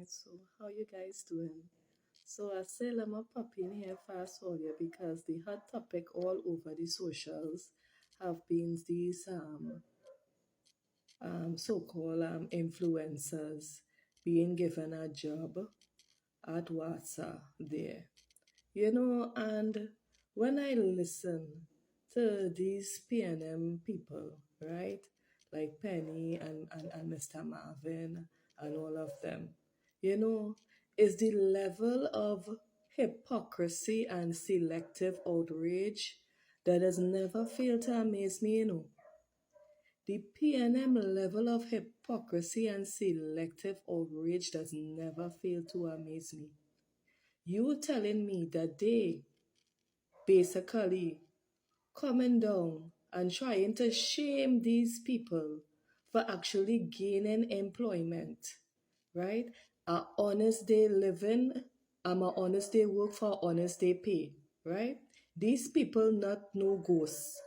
So how you guys doing? So I say let me pop in here fast for you because the hot topic all over the socials have been these so-called influencers being given a job at WhatsApp there. And when I listen to these PNM people, right, like Penny and Mr. Marvin and all of them, you know, is the level of hypocrisy and selective outrage that has never failed to amaze me. The PNM level of hypocrisy and selective outrage does never fail to amaze me. You telling me that they basically coming down and trying to shame these people for actually gaining employment, right? A honest day living, a honest day work for honest day pay, right? These people not no ghosts,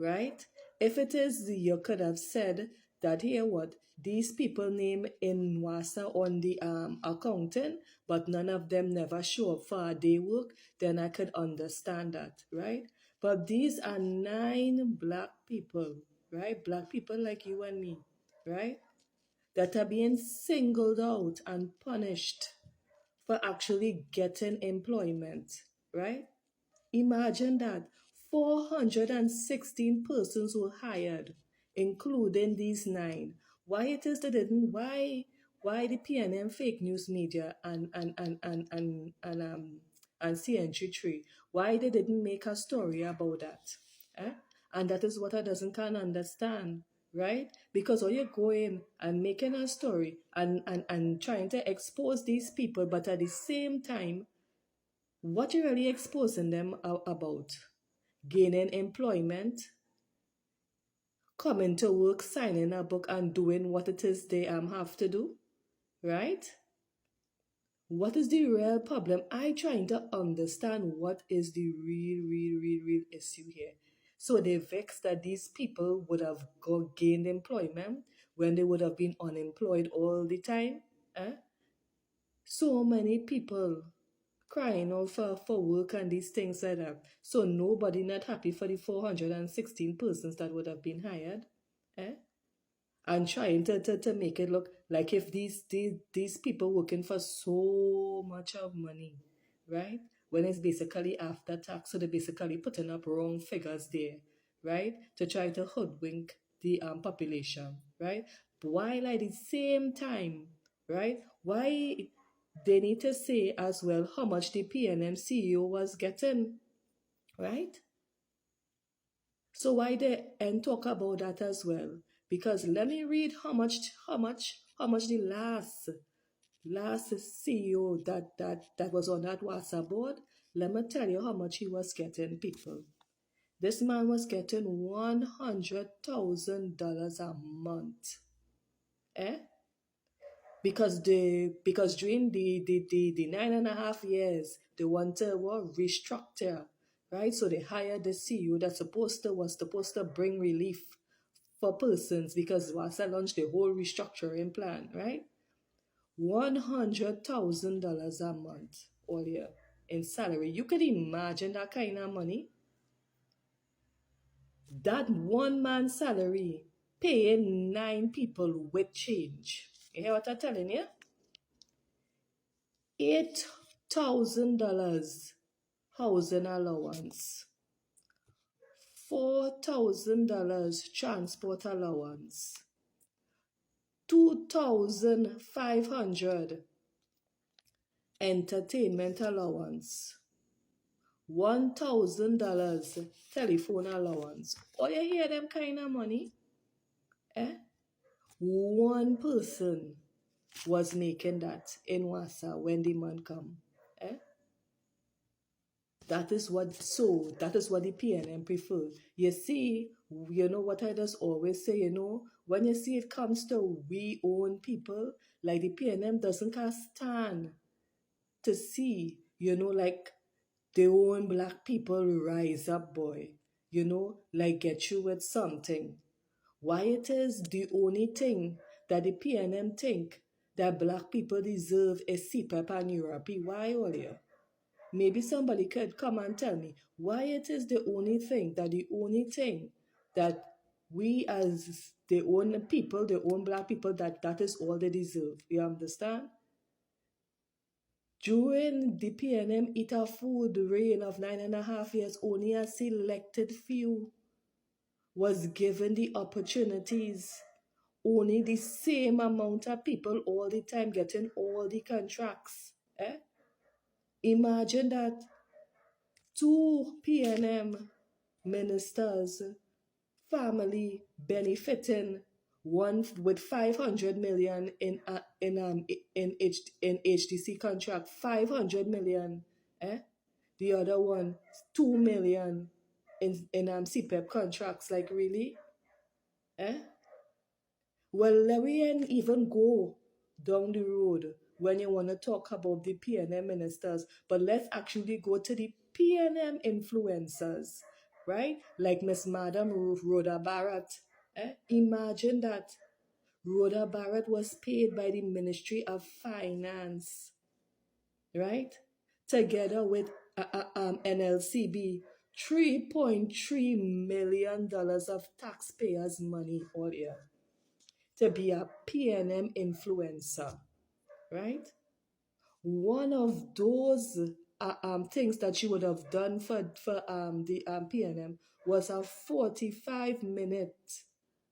right? If it is, you could have said that here what these people name in Wasa on the accounting, but none of them never show up for a day work, then I could understand that, right? But these are 9 black people, right? Black people like you and me, right? That are being singled out and punished for actually getting employment, right? Imagine that 416 persons were hired, including these 9. Why it is they didn't? Why the PNM fake news media and CNG3? Why they didn't make a story about that? Eh? And that is what I doesn't can understand, right? Because all you're going and making a story and trying to expose these people, but at the same time what you're really exposing them about gaining employment, coming to work, signing a book, and doing what it is they have to do, right? What is the real problem? I trying to understand what is the real issue here. So they vex that these people would have gained employment when they would have been unemployed all the time. Eh? So many people crying out for work and these things like that. So nobody not happy for the 416 persons that would have been hired. Eh? And trying to make it look like if these people working for so much of money, right? When it's basically after tax, so they're basically putting up wrong figures there, right? To try to hoodwink the population, right? While at the same time, right? Why they need to say as well how much the PNM CEO was getting, right? So why they and talk about that as well? Because let me read how much the last CEO that was on that WhatsApp board. Let me tell you how much he was getting, people. This man was getting $100,000 a month. Eh? Because during the 9.5 years they want to restructure, right? So they hired the CEO that was supposed to bring relief for persons because Wasa launched the whole restructuring plan, right? $100,000 a month all year in salary. You could imagine that kind of money. That one man's salary paying 9 people with change. You hear what I'm telling you? $8,000 housing allowance, $4,000 transport allowance, 2,500 entertainment allowance, $1,000 telephone allowance. Oh, you hear them kind of money? Eh? One person was making that in Wasa when the man come. Eh? That is what the PNM prefer. You see, you know what I just always say, when you see it comes to we own people, like the PNM doesn't stand to see, like the own black people rise up, boy, like get you with something. Why it is the only thing that the PNM think that black people deserve a CPAP and Europe. Why, Olia? Maybe somebody could come and tell me why it is the only thing that we as the own people, the own black people, that is all they deserve. You understand? During the PNM Eater food reign of 9.5 years, only a selected few was given the opportunities. Only the same amount of people all the time getting all the contracts. Eh? Imagine that two PNM ministers, family benefiting, one with 500 million in HDC contract, 500 million, eh? The other one 2 million in CPEP contracts. Like, really, eh? Well, let me even go down the road when you want to talk about the PNM ministers, but let's actually go to the PNM influencers, right? Like Miss Madam Rhoda Barrett. Imagine that Rhoda Barrett was paid by the Ministry of Finance, right? Together with NLCB, $3.3 million of taxpayers' money all year to be a PNM influencer, right? One of those things that she would have done for the PNM was a 45-minute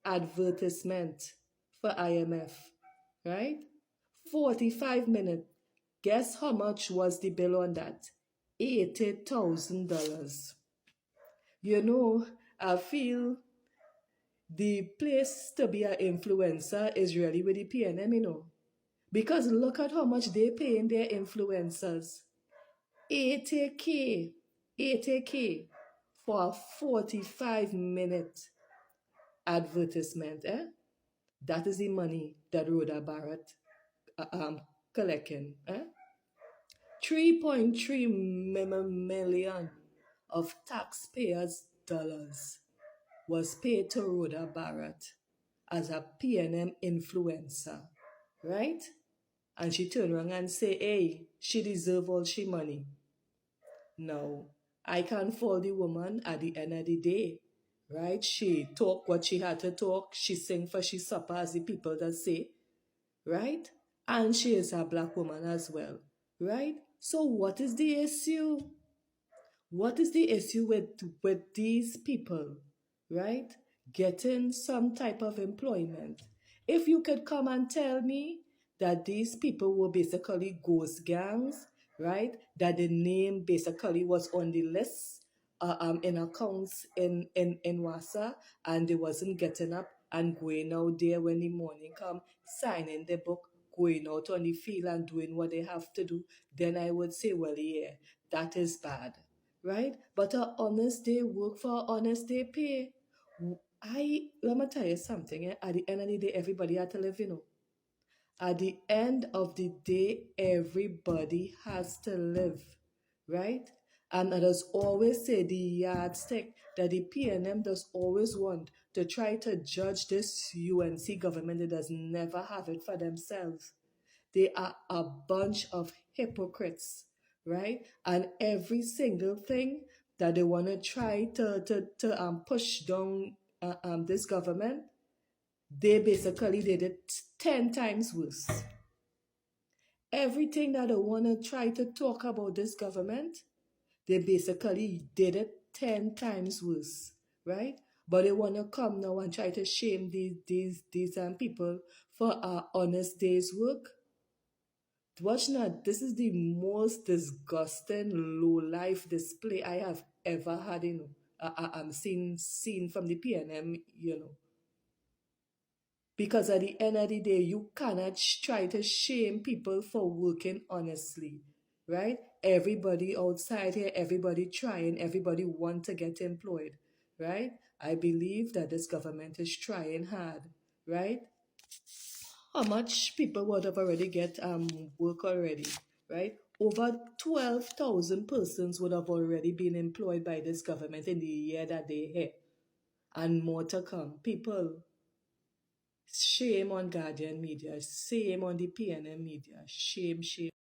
advertisement for IMF, right? 45 minutes. Guess how much was the bill on that? $80,000. You know, I feel the place to be an influencer is really with the PNM, you know. Because look at how much they pay in their influencers. 80K. 80K for a 45-minute advertisement. That is the money that Rhoda Barrett collecting. 3.3 million of taxpayers' dollars was paid to Rhoda Barrett as a PNM influencer, right? And she turn around and say, hey, she deserve all she money. No, I can't fault the woman at the end of the day, right? She talk what she had to talk. She sing for she supper, as the people that say, right? And she is a black woman as well, right? So what is the issue? What is the issue with these people, right? Getting some type of employment. If you could come and tell me that these people were basically ghost gangs, right? That the name basically was on the list in accounts in WASA, and they wasn't getting up and going out there when the morning come, signing the book, going out on the field and doing what they have to do, then I would say, well, yeah, that is bad, right? But a honest day work for honest day pay. Let me tell you something. At the end of the day, everybody had to live, you know. At the end of the day, everybody has to live, right? And I just always say the yardstick that the PNM does always want to try to judge this UNC government that does never have it for themselves. They are a bunch of hypocrites, right? And every single thing that they want to try to push down this government, they basically did it 10 times worse. Everything that they want to try to talk about this government, they basically did it 10 times worse, right? But they want to come now and try to shame these people for a honest day's work. Watch now, this is the most disgusting low life display I have ever had, you know. I'm seen from the PNM, you know. Because at the end of the day, you cannot try to shame people for working honestly, right? Everybody outside here, everybody trying, everybody want to get employed, right? I believe that this government is trying hard, right? How much people would have already get work already, right? Over 12,000 persons would have already been employed by this government in the year that they hit, and more to come. People, Shame on Guardian Media. Shame on the PNM media. Shame, shame.